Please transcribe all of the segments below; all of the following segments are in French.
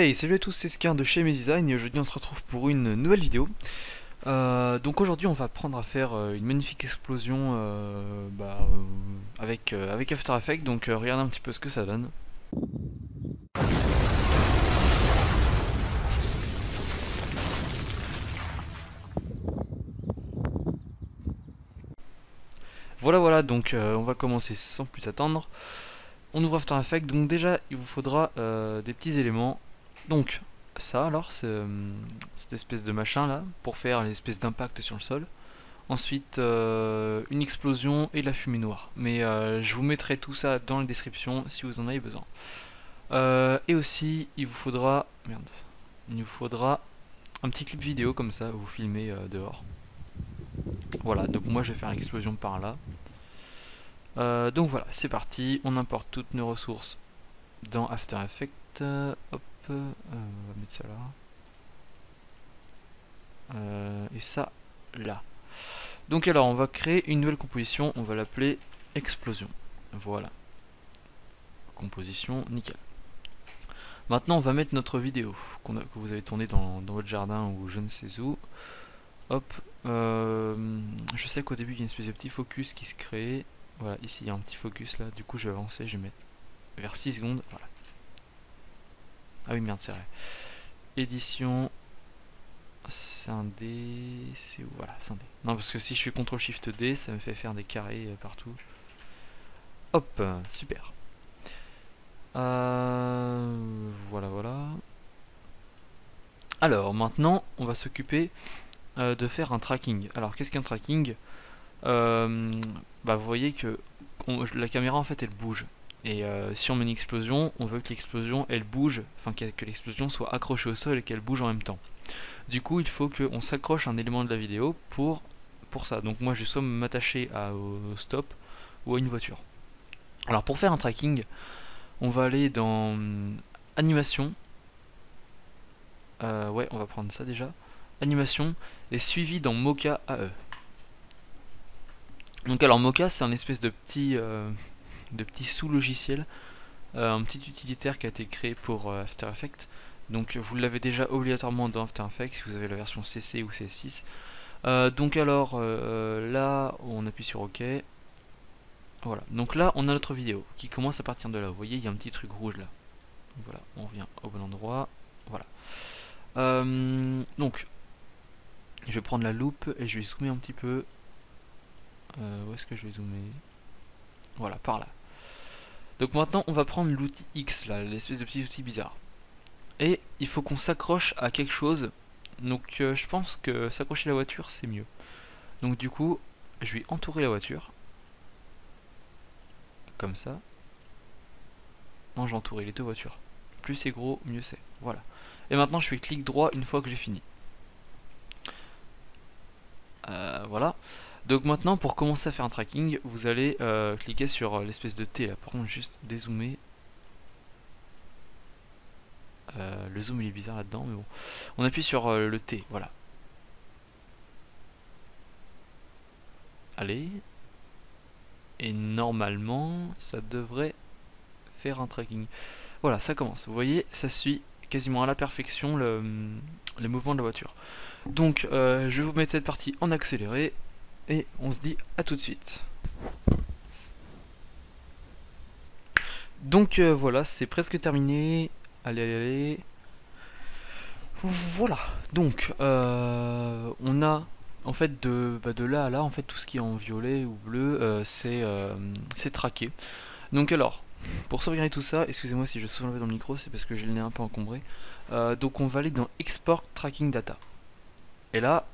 Hey, salut à tous, c'est Scar de chez Design et aujourd'hui on se retrouve pour une nouvelle vidéo. Donc aujourd'hui on va apprendre à faire une magnifique explosion avec After Effects, donc regardez un petit peu ce que ça donne. Voilà, donc on va commencer sans plus attendre. On ouvre After Effects, donc déjà il vous faudra des petits éléments. Donc ça alors, cette espèce de machin là, pour faire l'espèce d'impact sur le sol. Ensuite, une explosion et la fumée noire. Mais je vous mettrai tout ça dans la description si vous en avez besoin. Et aussi, il vous faudra un petit clip vidéo comme ça, où vous filmez dehors. Voilà, donc moi je vais faire l'explosion par là. Donc voilà, c'est parti. On importe toutes nos ressources dans After Effects. Hop, on va mettre ça là. Et ça là. Donc alors on va créer une nouvelle composition, on va l'appeler explosion. Voilà. Composition, nickel. Maintenant on va mettre notre vidéo que vous avez tournée dans votre jardin ou je ne sais où. Hop. Je sais qu'au début il y a une espèce de petit focus qui se crée. Voilà, ici il y a un petit focus là, du coup je vais avancer, je vais mettre vers 6 secondes. Voilà. Ah oui merde, c'est vrai. Édition. Scindé, c'est où? Voilà, scindé. Non, parce que si je fais CTRL SHIFT D, ça me fait faire des carrés partout. Hop, super. Voilà. Alors, maintenant, on va s'occuper de faire un tracking. Alors, qu'est-ce qu'un tracking? Vous voyez que la caméra, en fait, elle bouge. Et si on met une explosion, on veut que l'explosion, elle bouge, enfin que l'explosion soit accrochée au sol et qu'elle bouge en même temps. Du coup, il faut qu'on s'accroche à un élément de la vidéo pour ça. Donc moi, je vais soit m'attacher au stop ou à une voiture. Alors pour faire un tracking, on va aller dans animation. Ouais, on va prendre ça déjà. Animation et suivi dans Mocha AE. Donc alors Mocha, c'est un espèce de petit sous-logiciel, un petit utilitaire qui a été créé pour After Effects. Donc vous l'avez déjà obligatoirement dans After Effects si vous avez la version CC ou C6. Donc alors là on appuie sur OK. Voilà, donc là on a notre vidéo qui commence à partir de là. Vous voyez, il y a un petit truc rouge là. Donc voilà, on revient au bon endroit. Voilà. Donc je vais prendre la loupe et je vais zoomer un petit peu. Où est-ce que je vais zoomer? Voilà, par là. Donc maintenant on va prendre l'outil X là, l'espèce de petit outil bizarre. Et il faut qu'on s'accroche à quelque chose. Donc je pense que s'accrocher à la voiture c'est mieux. Donc du coup je vais entourer la voiture. Comme ça. Non, j'ai entouré les deux voitures. Plus c'est gros, mieux c'est. Voilà. Et maintenant je fais clic droit une fois que j'ai fini. Voilà. Donc maintenant pour commencer à faire un tracking, vous allez cliquer sur l'espèce de T là. Par contre juste dézoomer. Le zoom il est bizarre là-dedans, mais bon. On appuie sur le T, voilà. Allez. Et normalement, ça devrait faire un tracking. Voilà, ça commence. Vous voyez, ça suit quasiment à la perfection les mouvements de la voiture. Donc, je vais vous mettre cette partie en accéléré. Et on se dit à tout de suite. Donc voilà, c'est presque terminé. Allez. Voilà. Donc, on a en fait de là à là, en fait tout ce qui est en violet ou bleu, c'est traqué. Donc alors, pour sauvegarder tout ça, excusez-moi si je souleve dans le micro, c'est parce que j'ai le nez un peu encombré. Donc on va aller dans Export Tracking Data. Et là,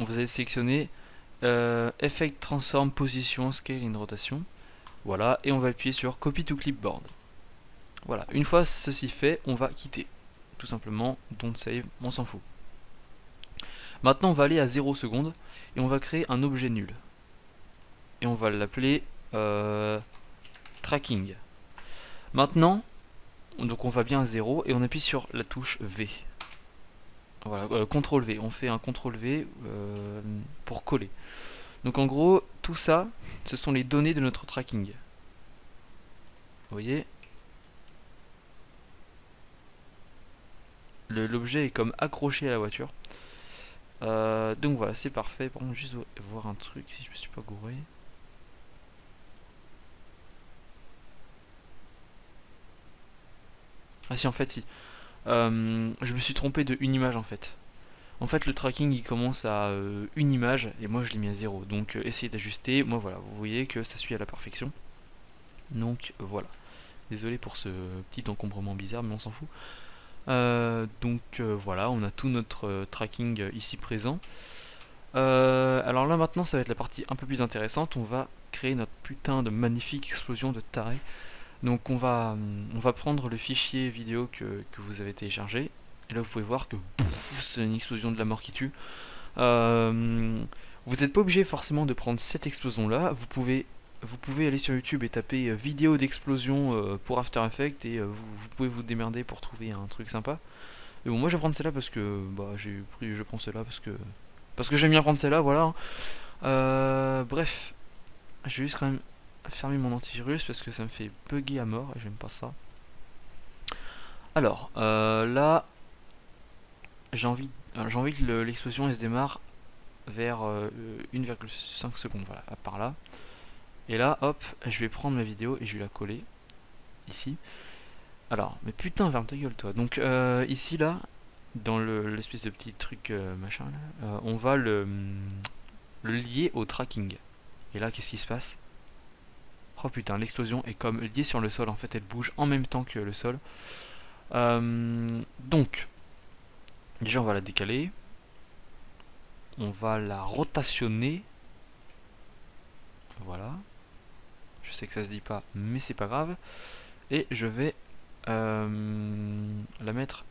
on va sélectionner Effect Transform Position Scale in Rotation. Voilà, et on va appuyer sur Copy to Clipboard. Voilà, une fois ceci fait, on va quitter. Tout simplement, don't save, on s'en fout. Maintenant, on va aller à 0 secondes et on va créer un objet nul. Et on va l'appeler Tracking. Maintenant, donc on va bien à 0 et on appuie sur la touche V. Voilà, CTRL V, on fait un CTRL V pour coller. Donc en gros, tout ça, ce sont les données de notre tracking. Vous voyez? l'objet est comme accroché à la voiture. Donc voilà, c'est parfait. Par contre, juste voir un truc si je me suis pas gouré. Ah si, en fait, si. Je me suis trompé de une image en fait. En fait, le tracking il commence à une image et moi je l'ai mis à 0. Donc essayez d'ajuster. Moi voilà, vous voyez que ça suit à la perfection. Donc voilà. Désolé pour ce petit encombrement bizarre, mais on s'en fout. Voilà, on a tout notre tracking ici présent. Alors là maintenant, ça va être la partie un peu plus intéressante. On va créer notre putain de magnifique explosion de taré. Donc on va prendre le fichier vidéo que vous avez téléchargé. Et là vous pouvez voir que c'est une explosion de la mort qui tue. Vous n'êtes pas obligé forcément de prendre cette explosion là. Vous pouvez aller sur YouTube et taper vidéo d'explosion pour After Effects et vous pouvez vous démerder pour trouver un truc sympa. Mais bon, moi je vais prendre celle-là parce que bah je prends celle-là parce que j'aime bien prendre celle-là, voilà. Bref, je vais juste quand même fermer mon antivirus parce que ça me fait bugger à mort et j'aime pas ça. Alors là, j'ai envie que l'explosion elle se démarre vers 1,5 secondes, voilà, par là. Et là, hop, je vais prendre ma vidéo et je vais la coller ici. Alors, mais putain, ferme ta gueule, toi. Donc ici, là, dans l'espèce de petit truc machin, là, on va le lier au tracking. Et là, qu'est-ce qui se passe? Oh putain, l'explosion est comme liée sur le sol. En fait, elle bouge en même temps que le sol. Donc, déjà, on va la décaler. On va la rotationner. Voilà. Je sais que ça se dit pas, mais c'est pas grave. Et je vais la mettre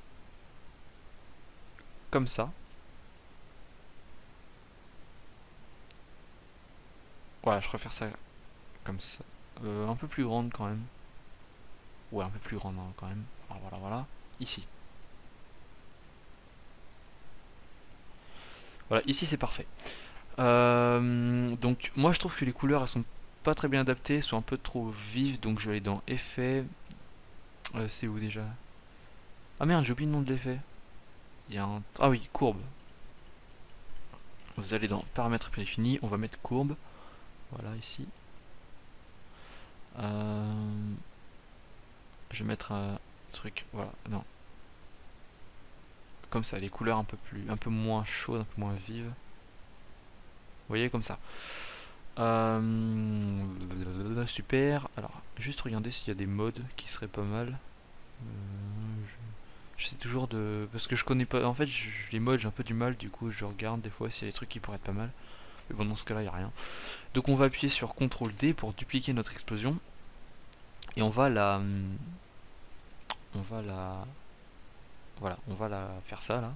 comme ça. Voilà, je préfère ça comme ça. Un peu plus grande quand même. Ouais, un peu plus grande hein, quand même. Voilà, voilà, voilà. Ici. Voilà, ici c'est parfait. Donc moi je trouve que les couleurs elles sont pas très bien adaptées, elles sont un peu trop vives, donc je vais aller dans effet. C'est où déjà? Ah merde, j'ai oublié le nom de l'effet. Il y a un... Ah oui, courbe. Vous allez dans paramètres prédéfinis, on va mettre courbe. Voilà, ici. Je vais mettre un truc, voilà, non. Comme ça, les couleurs un peu moins chaudes, un peu moins vives. Vous voyez, comme ça. Super. Alors, juste regarder s'il y a des modes qui seraient pas mal. J'essaie toujours de... Parce que je connais pas... En fait, les modes, j'ai un peu du mal. Du coup, je regarde des fois s'il y a des trucs qui pourraient être pas mal. Mais bon, dans ce cas-là, il n'y a rien. Donc, on va appuyer sur CTRL D pour dupliquer notre explosion. Et on va la... Voilà, on va la faire ça, là.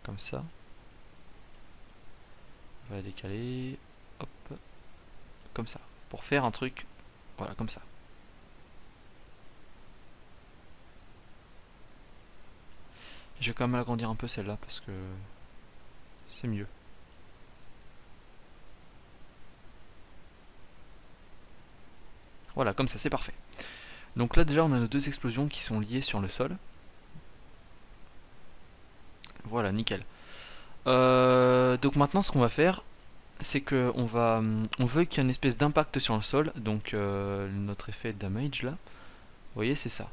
Comme ça. On va la décaler. Hop. Comme ça. Pour faire un truc... Voilà, comme ça. Je vais quand même l'agrandir un peu celle-là parce que c'est mieux. Voilà, comme ça, c'est parfait. Donc là déjà on a nos deux explosions qui sont liées sur le sol. Voilà, nickel. Donc maintenant ce qu'on va faire, c'est que on veut qu'il y ait une espèce d'impact sur le sol. Donc notre effet damage là, vous voyez c'est ça.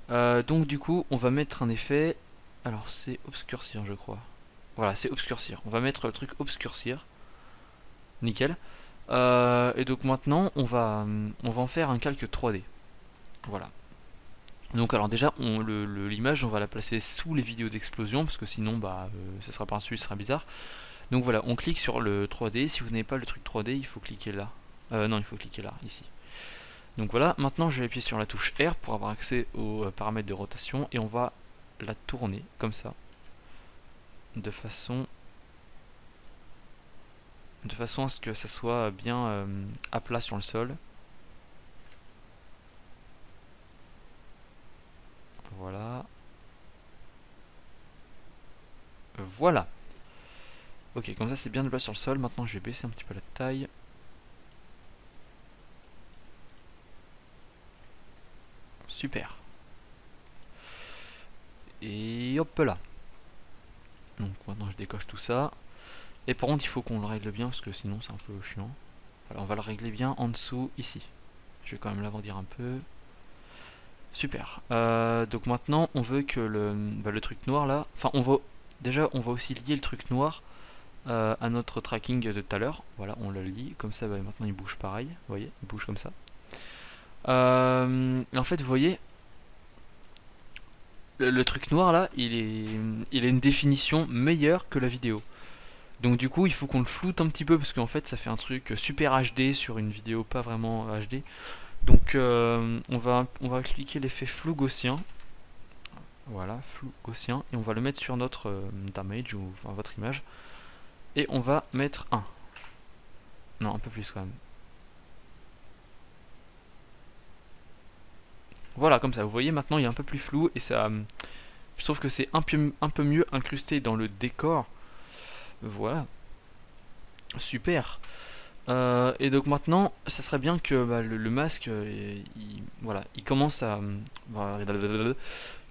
Donc du coup on va mettre un effet. Alors c'est obscurcir je crois. Voilà, c'est obscurcir. On va mettre le truc obscurcir. Nickel. Et donc maintenant on va en faire un calque 3D. Voilà. Donc alors déjà l'image on va la placer sous les vidéos d'explosion parce que sinon bah ça sera par dessus, ce sera bizarre. Donc voilà, on clique sur le 3D. Si vous n'avez pas le truc 3D, il faut cliquer là. Non, il faut cliquer là, ici. Donc voilà, maintenant je vais appuyer sur la touche R pour avoir accès aux paramètres de rotation et on va la tourner comme ça, de façon à ce que ça soit bien à plat sur le sol. Voilà. Voilà. Ok, comme ça c'est bien de plat sur le sol. Maintenant je vais baisser un petit peu la taille. Super. Et hop là. Donc maintenant je décoche tout ça. Et par contre il faut qu'on le règle bien parce que sinon c'est un peu chiant. Alors on va le régler bien en dessous ici. Je vais quand même l'agrandir un peu. Super. Donc maintenant on veut que le truc noir là. Enfin on va. Déjà on va aussi lier le truc noir à notre tracking de tout à l'heure. Voilà, on le lie. Comme ça maintenant il bouge pareil. Vous voyez, il bouge comme ça. Et en fait vous voyez. Le truc noir là, il a une définition meilleure que la vidéo. Donc du coup il faut qu'on le floute un petit peu parce qu'en fait ça fait un truc super HD sur une vidéo pas vraiment HD. Donc on va cliquer l'effet flou gaussien. Voilà, flou gaussien. Et on va le mettre sur notre damage ou enfin, votre image. Et on va mettre 1. Non, un peu plus quand même. Voilà, comme ça. Vous voyez maintenant il est un peu plus flou et ça... je trouve que c'est un peu mieux incrusté dans le décor. Voilà. Super. Et donc maintenant, ça serait bien que le masque, voilà, il commence à...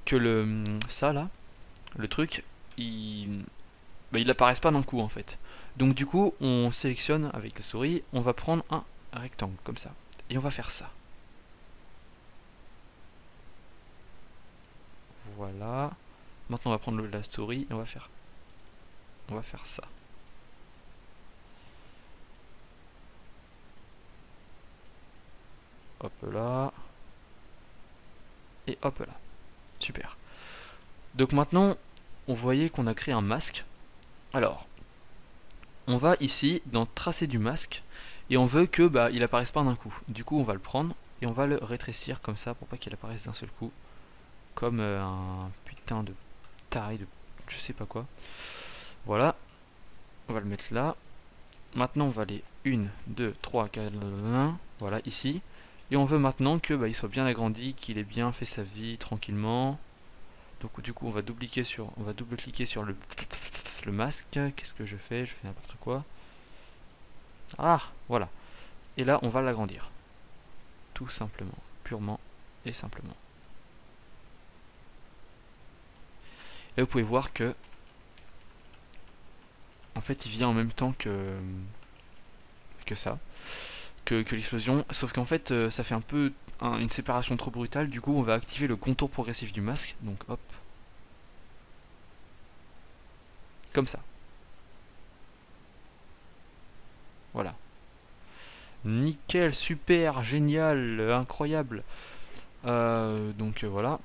que ça là, le truc, il apparaisse pas d'un coup en fait. Donc du coup, on sélectionne avec la souris, on va prendre un rectangle comme ça. Et on va faire ça. Voilà. Maintenant on va prendre la souris et on va faire ça. Hop là. Et hop là. Super. Donc maintenant, on voyait qu'on a créé un masque. Alors, on va ici dans tracer du masque et on veut que il apparaisse pas d'un coup. Du coup, on va le prendre et on va le rétrécir comme ça pour pas qu'il apparaisse d'un seul coup. Comme un putain de taré de je sais pas quoi. Voilà. On va le mettre là. Maintenant, on va aller 1, 2, 3, 4, voilà, ici. Et on veut maintenant que il soit bien agrandi, qu'il ait bien fait sa vie tranquillement. Donc du coup on va double-cliquer sur le masque. Qu'est-ce que je fais? Je fais n'importe quoi. Ah, voilà. Et là on va l'agrandir. Tout simplement, purement et simplement. Et vous pouvez voir que en fait il vient en même temps que ça, que l'explosion. Sauf qu'en fait ça fait un peu une séparation trop brutale. Du coup on va activer le contour progressif du masque. Donc hop. Comme ça. Voilà. Nickel, super, génial, incroyable. Donc voilà.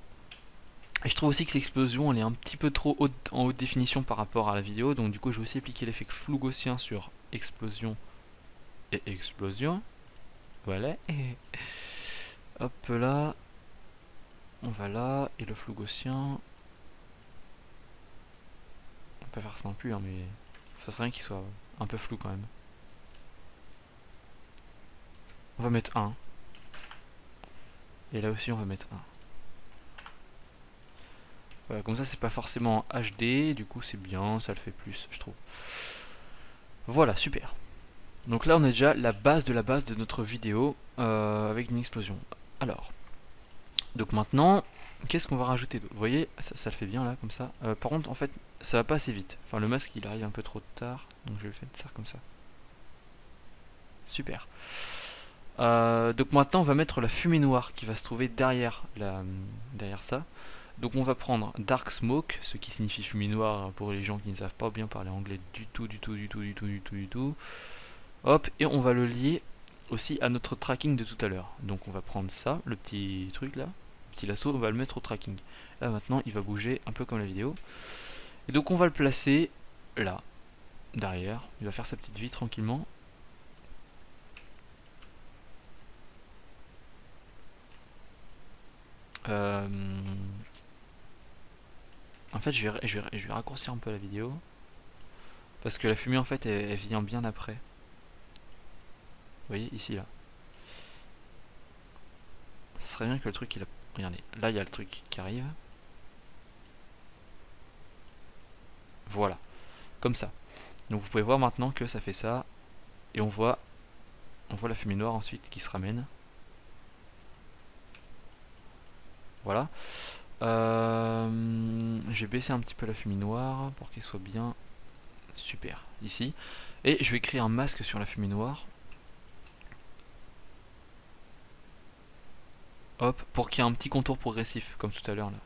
Et je trouve aussi que l'explosion elle est un petit peu trop en haute définition par rapport à la vidéo. Donc du coup je vais aussi appliquer l'effet flou gaussien sur explosion et explosion. Voilà. Et hop là. On va là. Et le flou gaussien. On peut faire ça non plus, hein, mais ça serait bien qu'il soit un peu flou quand même. On va mettre 1. Et là aussi on va mettre 1. Voilà, comme ça c'est pas forcément HD, du coup c'est bien, ça le fait plus, je trouve. Voilà, super. Donc là on a déjà la base de notre vidéo avec une explosion. Alors, donc maintenant, qu'est-ce qu'on va rajouter d'autre? Vous voyez, ça le fait bien là, comme ça. Par contre, en fait, ça va pas assez vite. Enfin, le masque il arrive un peu trop tard, donc je vais le faire ça comme ça. Super. Donc maintenant on va mettre la fumée noire qui va se trouver derrière ça. Donc on va prendre Dark Smoke, ce qui signifie fumée noire pour les gens qui ne savent pas bien parler anglais du tout. Hop, et on va le lier aussi à notre tracking de tout à l'heure. Donc on va prendre ça, le petit truc là, le petit lasso, on va le mettre au tracking. Là maintenant il va bouger un peu comme la vidéo. Et donc on va le placer là, derrière. Il va faire sa petite vie tranquillement. En fait, je vais raccourcir un peu la vidéo. Parce que la fumée, en fait, elle vient bien après. Vous voyez, ici, là. Ce serait bien que le truc, il a... Regardez, là, il y a le truc qui arrive. Voilà. Comme ça. Donc, vous pouvez voir maintenant que ça fait ça. Et on voit la fumée noire ensuite qui se ramène. Voilà. Je vais baisser un petit peu la fumée noire pour qu'elle soit bien super ici. Et je vais créer un masque sur la fumée noire. Hop, pour qu'il y ait un petit contour progressif, comme tout à l'heure là.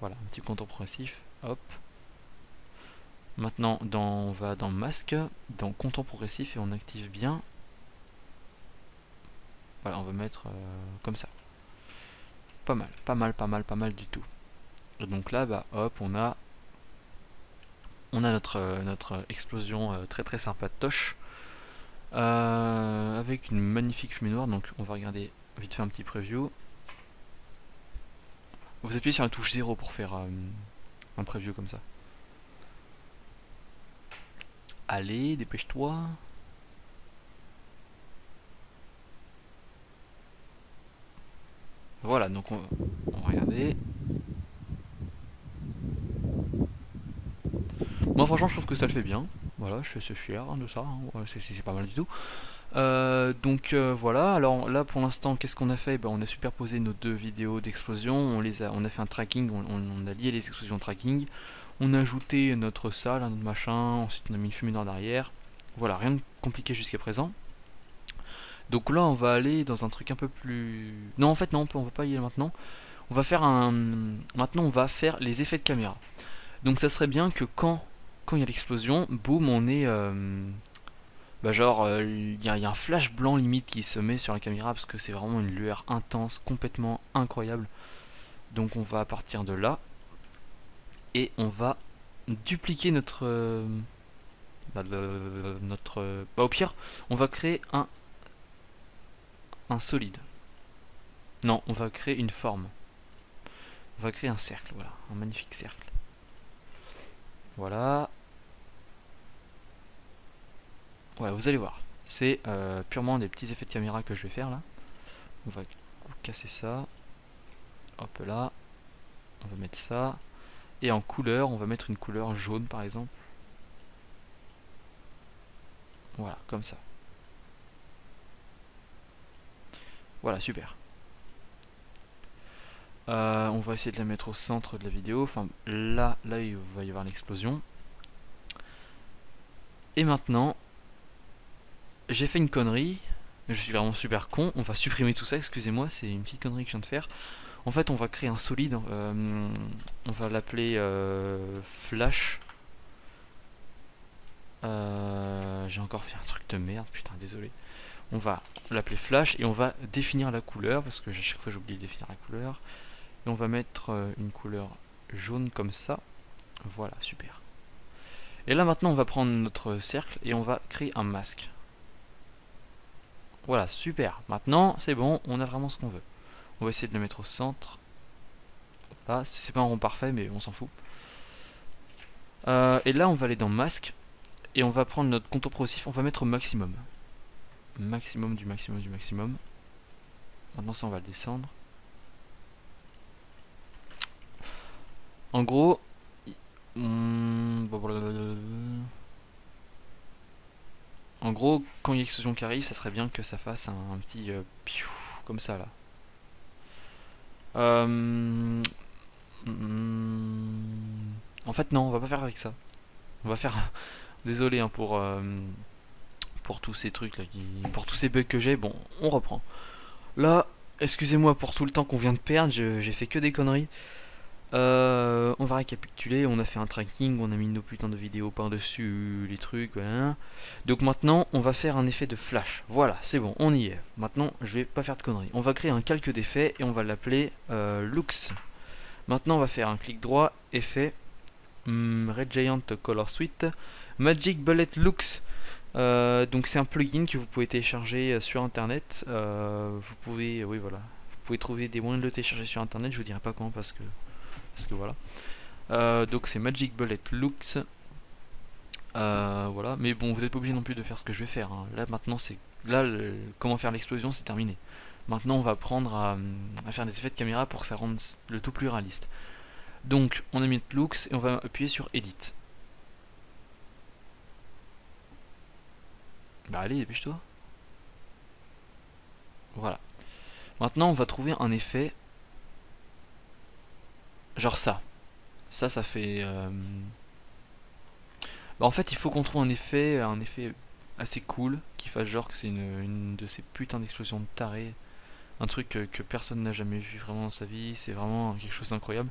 Voilà, un petit contour progressif. Hop. Maintenant, on va dans masque, dans contour progressif et on active bien. Voilà, on va mettre comme ça. Pas mal, pas mal, pas mal, pas mal du tout. Et donc là, bah hop, on a notre explosion très très sympatoche. Avec une magnifique fumée noire. Donc on va regarder vite fait un petit preview. Vous appuyez sur la touche 0 pour faire un preview comme ça. Allez, dépêche-toi. Voilà, donc on va regarder. Moi franchement je trouve que ça le fait bien. Voilà, je suis assez fier de ça, hein. Ouais, c'est pas mal du tout. Voilà, alors là pour l'instant qu'est-ce qu'on a fait? Ben, on a superposé nos deux vidéos d'explosion, on a fait un tracking, on a lié les explosions au tracking, on a ajouté notre salle, notre machin, ensuite on a mis une fumée noire derrière. Voilà, rien de compliqué jusqu'à présent. Donc là on va aller dans un truc un peu plus... Non en fait non, on va pas y aller maintenant. On va faire un... Maintenant on va faire les effets de caméra. Donc ça serait bien que quand il y a l'explosion, boum, on est... bah genre, il y a un flash blanc limite qui se met sur la caméra parce que c'est vraiment une lueur intense, complètement incroyable. Donc on va partir de là et on va dupliquer bah, au pire, on va créer un solide. Non, on va créer une forme. On va créer un cercle, voilà, un magnifique cercle. Voilà. Voilà, vous allez voir. C'est purement des petits effets de caméra que je vais faire là. On va casser ça. Hop là. On va mettre ça. Et en couleur, on va mettre une couleur jaune par exemple. Voilà, comme ça. Voilà, super. On va essayer de la mettre au centre de la vidéo. Enfin, là il va y avoir l'explosion. Et maintenant, j'ai fait une connerie. Je suis vraiment super con. On va supprimer tout ça, excusez-moi, c'est une petite connerie que je viens de faire. En fait, on va créer un solide. On va l'appeler Flash. J'ai encore fait un truc de merde, putain, désolé. On va l'appeler Flash et on va définir la couleur parce que à chaque fois j'oublie de définir la couleur. Et on va mettre une couleur jaune comme ça. Voilà, super. Et là maintenant on va prendre notre cercle et on va créer un masque. Voilà, super. Maintenant c'est bon, on a vraiment ce qu'on veut. On va essayer de le mettre au centre. Là, c'est pas un rond parfait mais on s'en fout. Et là on va aller dans masque et on va prendre notre contour progressif, on va mettre au maximum. Maximum du maximum du maximum. Maintenant ça on va le descendre. En gros, en gros, quand il y a l'explosion qui arrive, ça serait bien que ça fasse un petit piou, comme ça là. En fait non, on va pas faire avec ça. On va faire... Désolé hein, pour tous ces trucs là, pour tous ces bugs que j'ai. Bon, on reprend. Là, excusez-moi pour tout le temps qu'on vient de perdre, j'ai fait que des conneries. On va récapituler, on a fait un tracking, on a mis nos putains de vidéos par-dessus les trucs, voilà. Donc maintenant, on va faire un effet de flash. Voilà, c'est bon, on y est. Maintenant, je vais pas faire de conneries. On va créer un calque d'effet et on va l'appeler Lux. Maintenant, on va faire un clic droit, effet, Red Giant Color Suite, Magic Bullet Lux. Donc c'est un plugin que vous pouvez télécharger sur internet. Vous pouvez, oui voilà, vous pouvez trouver des moyens de le télécharger sur internet. Je vous dirai pas comment parce que voilà. Donc c'est Magic Bullet Lux. Voilà, mais bon, vous n'êtes pas obligé non plus de faire ce que je vais faire, hein. Là maintenant, comment faire l'explosion, c'est terminé. Maintenant, on va apprendre à faire des effets de caméra pour que ça rende le tout plus réaliste. Donc, on a mis Lux et on va appuyer sur Edit. Bah allez, dépêche-toi. Voilà. Maintenant on va trouver un effet genre ça. Ça fait bah, en fait il faut qu'on trouve un effet assez cool qui fasse genre que c'est une de ces putains d'explosions de taré, un truc que personne n'a jamais vu vraiment dans sa vie, c'est vraiment quelque chose d'incroyable.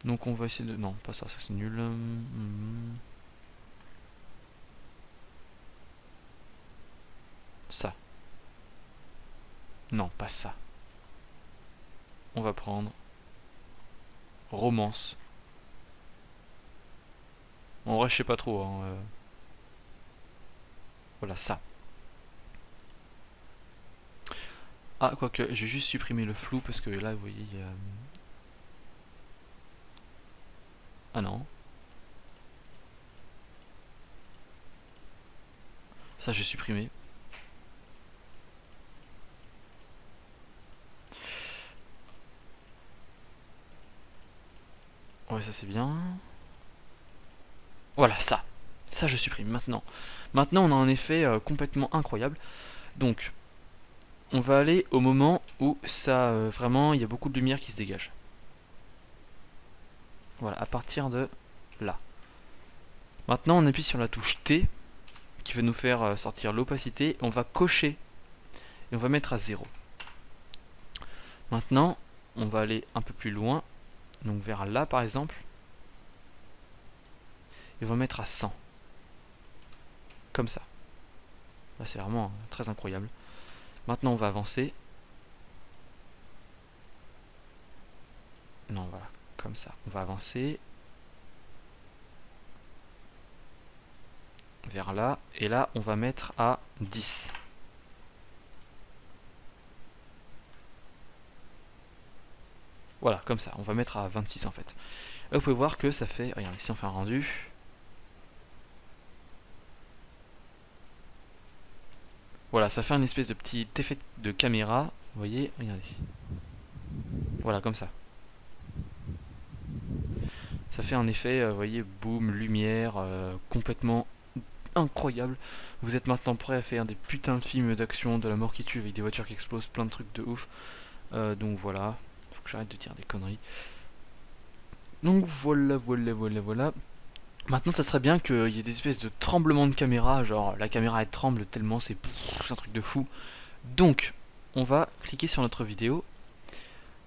Donc on va essayer de... Non, pas ça, ça c'est nul. Ça. Non, pas ça. On va prendre romance. En vrai, je sais pas trop. Hein, voilà, ça. Ah, quoique, je vais juste supprimer le flou parce que là, vous voyez, il y a... Ah non. Ça, je vais supprimer. Ouais, ça c'est bien. Voilà, ça. Ça, je supprime maintenant. Maintenant, on a un effet complètement incroyable. Donc, on va aller au moment où ça, vraiment, il y a beaucoup de lumière qui se dégage. Voilà, à partir de là. Maintenant, on appuie sur la touche T, qui va nous faire sortir l'opacité. On va cocher, et on va mettre à 0. Maintenant, on va aller un peu plus loin, donc vers là par exemple. Et on va mettre à 100. Comme ça. Là, c'est vraiment très incroyable. Maintenant, on va avancer. Non, voilà, comme ça. On va avancer vers là. Et là, on va mettre à 10. Voilà, comme ça. On va mettre à 26 en fait. Là, vous pouvez voir que ça fait... Regarde, ici on fait un rendu. Voilà, ça fait un espèce de petit effet de caméra. Vous voyez, regardez. Voilà, comme ça. Ça fait un effet, vous voyez, boum, lumière, complètement incroyable. Vous êtes maintenant prêt à faire des putains de films d'action, de la mort qui tue avec des voitures qui explosent, plein de trucs de ouf. Donc voilà, faut que j'arrête de dire des conneries. Donc voilà. Maintenant, ça serait bien qu'il y ait des espèces de tremblements de caméra, genre la caméra elle tremble tellement, c'est un truc de fou. Donc, on va cliquer sur notre vidéo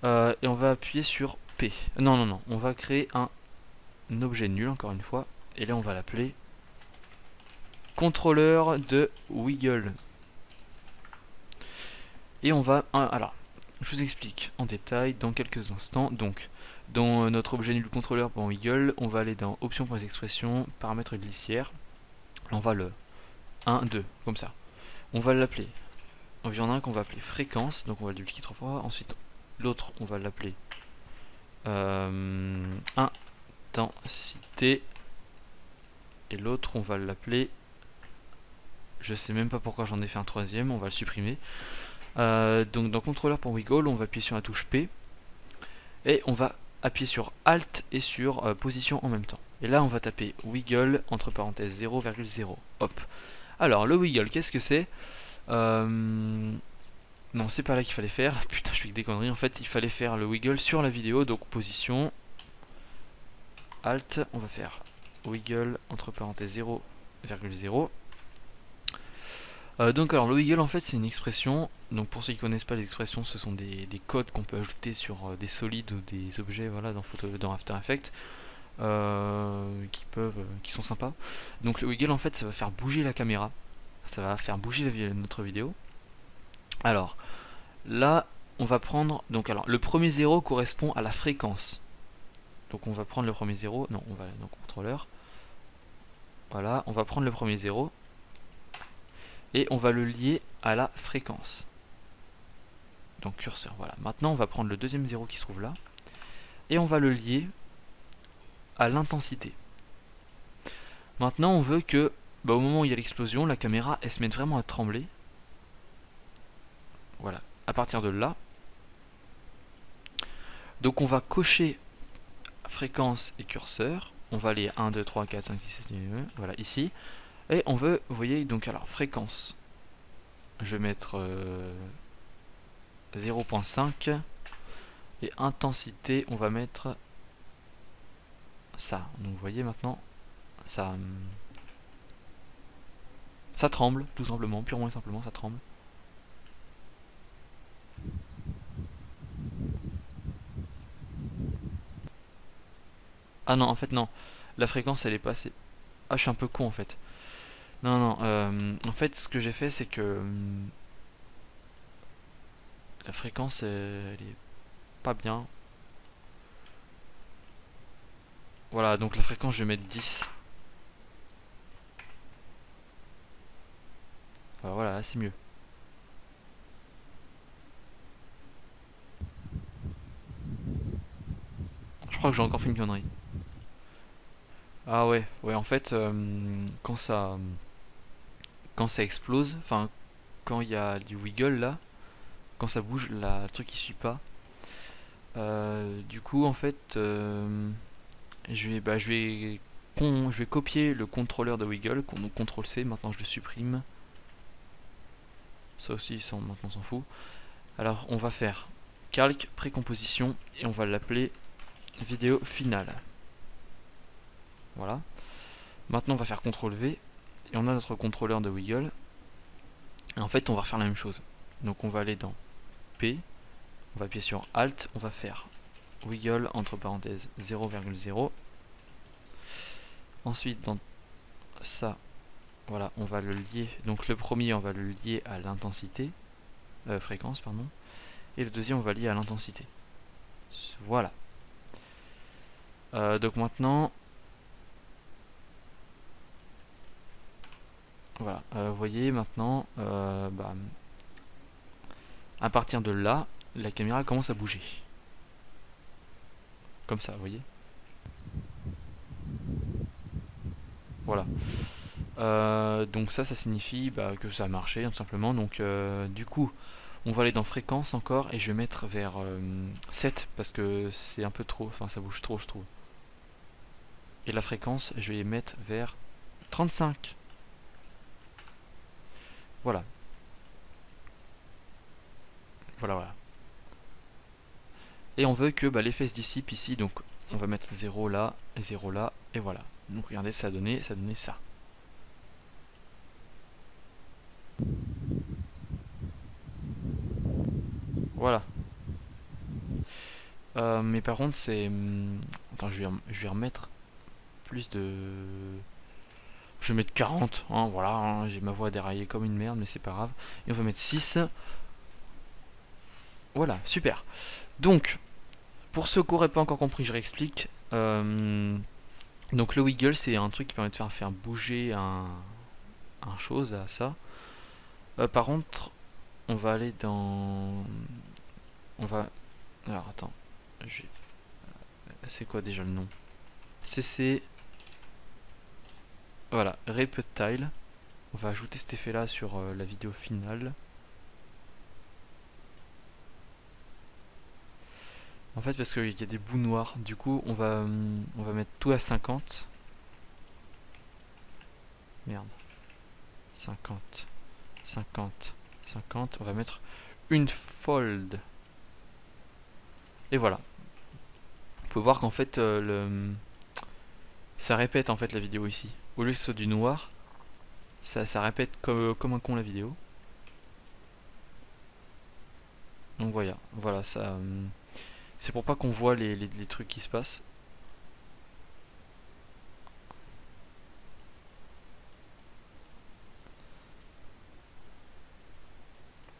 et on va appuyer sur P. Non, on va créer un objet nul encore une fois, et là on va l'appeler contrôleur de wiggle. Et on va... Alors, je vous explique en détail dans quelques instants. Donc, dans notre objet nul contrôleur pour wiggle, on va aller dans options pour les expressions, paramètres glissière. On va le 1, 2, comme ça. On va l'appeler. Il y en a un qu'on va appeler fréquence, donc on va le dupliquer 3 fois. Ensuite, l'autre, on va l'appeler intensité. Et l'autre, on va l'appeler... Je sais même pas pourquoi j'en ai fait un troisième, on va le supprimer. Donc dans contrôleur pour wiggle, on va appuyer sur la touche P. Et on va appuyer sur Alt et sur position en même temps. Et là, on va taper wiggle, entre parenthèses 0,0. Hop. Alors, le wiggle, qu'est-ce que c'est Non, c'est pas là qu'il fallait faire. Putain, je fais que des conneries. En fait, il fallait faire le wiggle sur la vidéo. Donc, position, Alt, on va faire wiggle, entre parenthèses 0,0. Donc alors le wiggle en fait c'est une expression, donc pour ceux qui connaissent pas les expressions, ce sont des codes qu'on peut ajouter sur des solides ou des objets, voilà, dans After Effects qui sont sympas. Donc le wiggle en fait ça va faire bouger la caméra, ça va faire bouger notre vidéo. Alors là on va prendre, donc alors le premier 0 correspond à la fréquence, donc on va prendre le premier 0, non on va dans contrôleur, voilà, on va prendre le premier 0 et on va le lier à la fréquence. Donc curseur, voilà. Maintenant on va prendre le deuxième 0 qui se trouve là et on va le lier à l'intensité. Maintenant on veut que au moment où il y a l'explosion, la caméra elle se mette vraiment à trembler. Voilà, à partir de là. Donc on va cocher fréquence et curseur. On va aller 1, 2, 3, 4, 5, 6, 7, 8, voilà ici. Et on veut, vous voyez, donc alors fréquence. Je vais mettre 0.5. Et intensité, on va mettre ça. Donc vous voyez maintenant, ça tremble, tout simplement, purement et simplement, ça tremble. Ah non, en fait non, la fréquence elle est pas assez... Ah, je suis un peu con en fait. Non, non, en fait ce que j'ai fait c'est que la fréquence elle est pas bien. Voilà, donc la fréquence je vais mettre 10. Voilà, là c'est mieux. Je crois que j'ai encore fait une connerie. Ah ouais, ouais en fait quand ça explose, enfin quand il y a du wiggle là, quand ça bouge, le truc il suit pas. Du coup en fait je vais copier le contrôleur de wiggle, donc CTRL C, maintenant je le supprime. Ça aussi maintenant on s'en fout. Alors on va faire calque, précomposition et on va l'appeler vidéo finale. Voilà. Maintenant on va faire CTRL V et on a notre contrôleur de wiggle. Et en fait on va refaire la même chose. Donc on va aller dans P, on va appuyer sur Alt, on va faire wiggle entre parenthèses 0,0. Ensuite dans ça, voilà, on va le lier. Donc le premier on va le lier à l'intensité, fréquence pardon, et le deuxième on va lier à l'intensité. Voilà. Donc maintenant, voilà, vous voyez maintenant, à partir de là, la caméra commence à bouger. Comme ça, vous voyez. Voilà. Donc ça signifie que ça a marché, tout simplement. Donc du coup, on va aller dans fréquence encore et je vais mettre vers 7 parce que c'est un peu trop, enfin ça bouge trop je trouve. Et la fréquence, je vais mettre vers 35. Voilà. Voilà, voilà. Et on veut que l'effet se dissipe ici, donc on va mettre 0 là, et 0 là, et voilà. Donc regardez, ça a donné ça. Voilà. Mais par contre, c'est... Attends, je vais remettre plus de... Je vais mettre 40, hein, voilà, hein, j'ai ma voix déraillée comme une merde, mais c'est pas grave. Et on va mettre 6. Voilà, super. Donc, pour ceux qui n'auraient pas encore compris, je réexplique. Donc le wiggle, c'est un truc qui permet de faire bouger un chose à ça. Par contre, on va aller dans... On va... Alors, attends. C'est quoi déjà le nom? CC... Voilà, Reptile. On va ajouter cet effet là sur la vidéo finale. En fait parce qu'il y a des bouts noirs. Du coup on va mettre tout à 50. Merde. 50. 50. 50. On va mettre une fold. Et voilà. Vous pouvez voir qu'en fait ça répète en fait la vidéo ici. Au lieu que ce soit du noir, ça répète comme un con la vidéo. Donc voilà, ça... c'est pour pas qu'on voit les trucs qui se passent.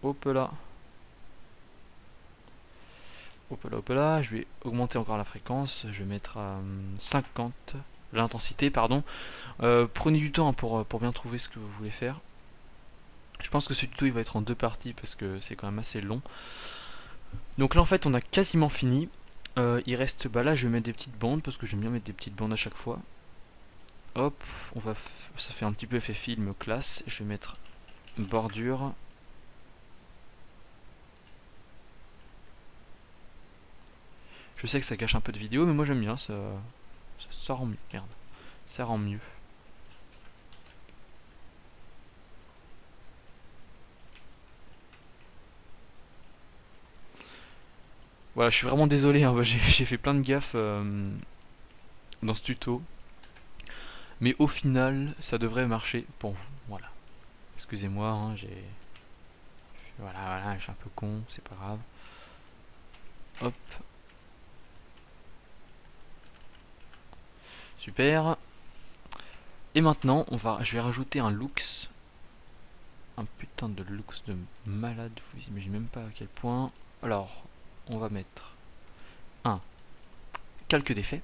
Hop là. Hop là, je vais augmenter encore la fréquence. Je vais mettre à 50. L'intensité, pardon. Prenez du temps pour bien trouver ce que vous voulez faire. Je pense que ce tuto il va être en 2 parties parce que c'est quand même assez long. Donc là en fait on a quasiment fini. Il reste, là je vais mettre des petites bandes parce que j'aime bien mettre des petites bandes à chaque fois. Hop, ça fait un petit peu effet film classe. Je vais mettre bordure. Je sais que ça cache un peu de vidéo mais moi j'aime bien, ça rend mieux. Merde, ça rend mieux. Voilà, je suis vraiment désolé, hein, j'ai fait plein de gaffes dans ce tuto. Mais au final, ça devrait marcher pour vous. Voilà. Excusez-moi, hein, voilà, je suis un peu con, c'est pas grave. Hop. Super. Et maintenant, je vais rajouter un looks. Un putain de looks de malade, vous imaginez même pas à quel point. Alors, on va mettre un calque d'effet.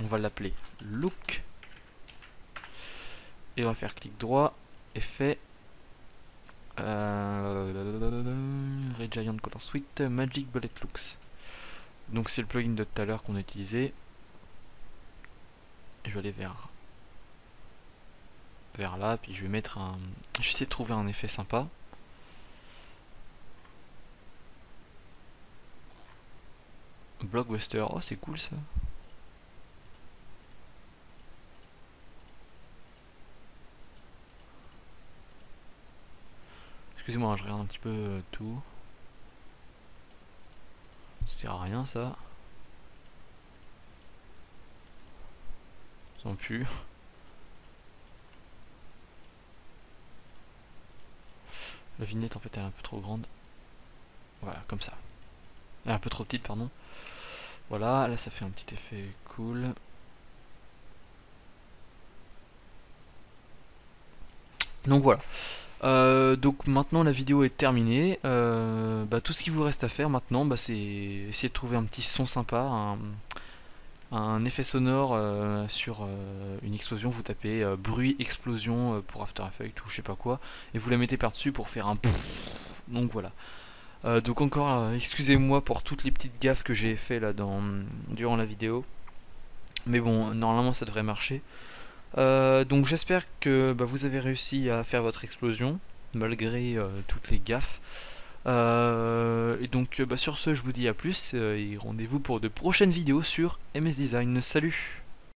On va l'appeler look. Et on va faire clic droit, effet. Red Giant Color Suite, Magic Bullet Looks. Donc c'est le plugin de tout à l'heure qu'on a utilisé. Je vais aller vers là, puis je vais mettre un... Je vais essayer de trouver un effet sympa. Blockbuster, oh c'est cool ça. Excusez-moi, je regarde un petit peu tout. Ça sert à rien ça. Sans plus. La vignette en fait elle est un peu trop grande. Voilà, comme ça. Elle est un peu trop petite, pardon. Voilà, là ça fait un petit effet cool. Donc voilà. Donc maintenant la vidéo est terminée. Tout ce qu'il vous reste à faire maintenant, c'est essayer de trouver un petit son sympa, un effet sonore sur une explosion. Vous tapez bruit explosion pour After Effects ou je sais pas quoi, et vous la mettez par dessus pour faire un pouf. Donc voilà. Donc encore excusez-moi pour toutes les petites gaffes que j'ai fait là durant la vidéo, mais bon normalement ça devrait marcher. Donc j'espère que vous avez réussi à faire votre explosion malgré toutes les gaffes. Et donc sur ce je vous dis à plus et rendez-vous pour de prochaines vidéos sur MS Design. Salut!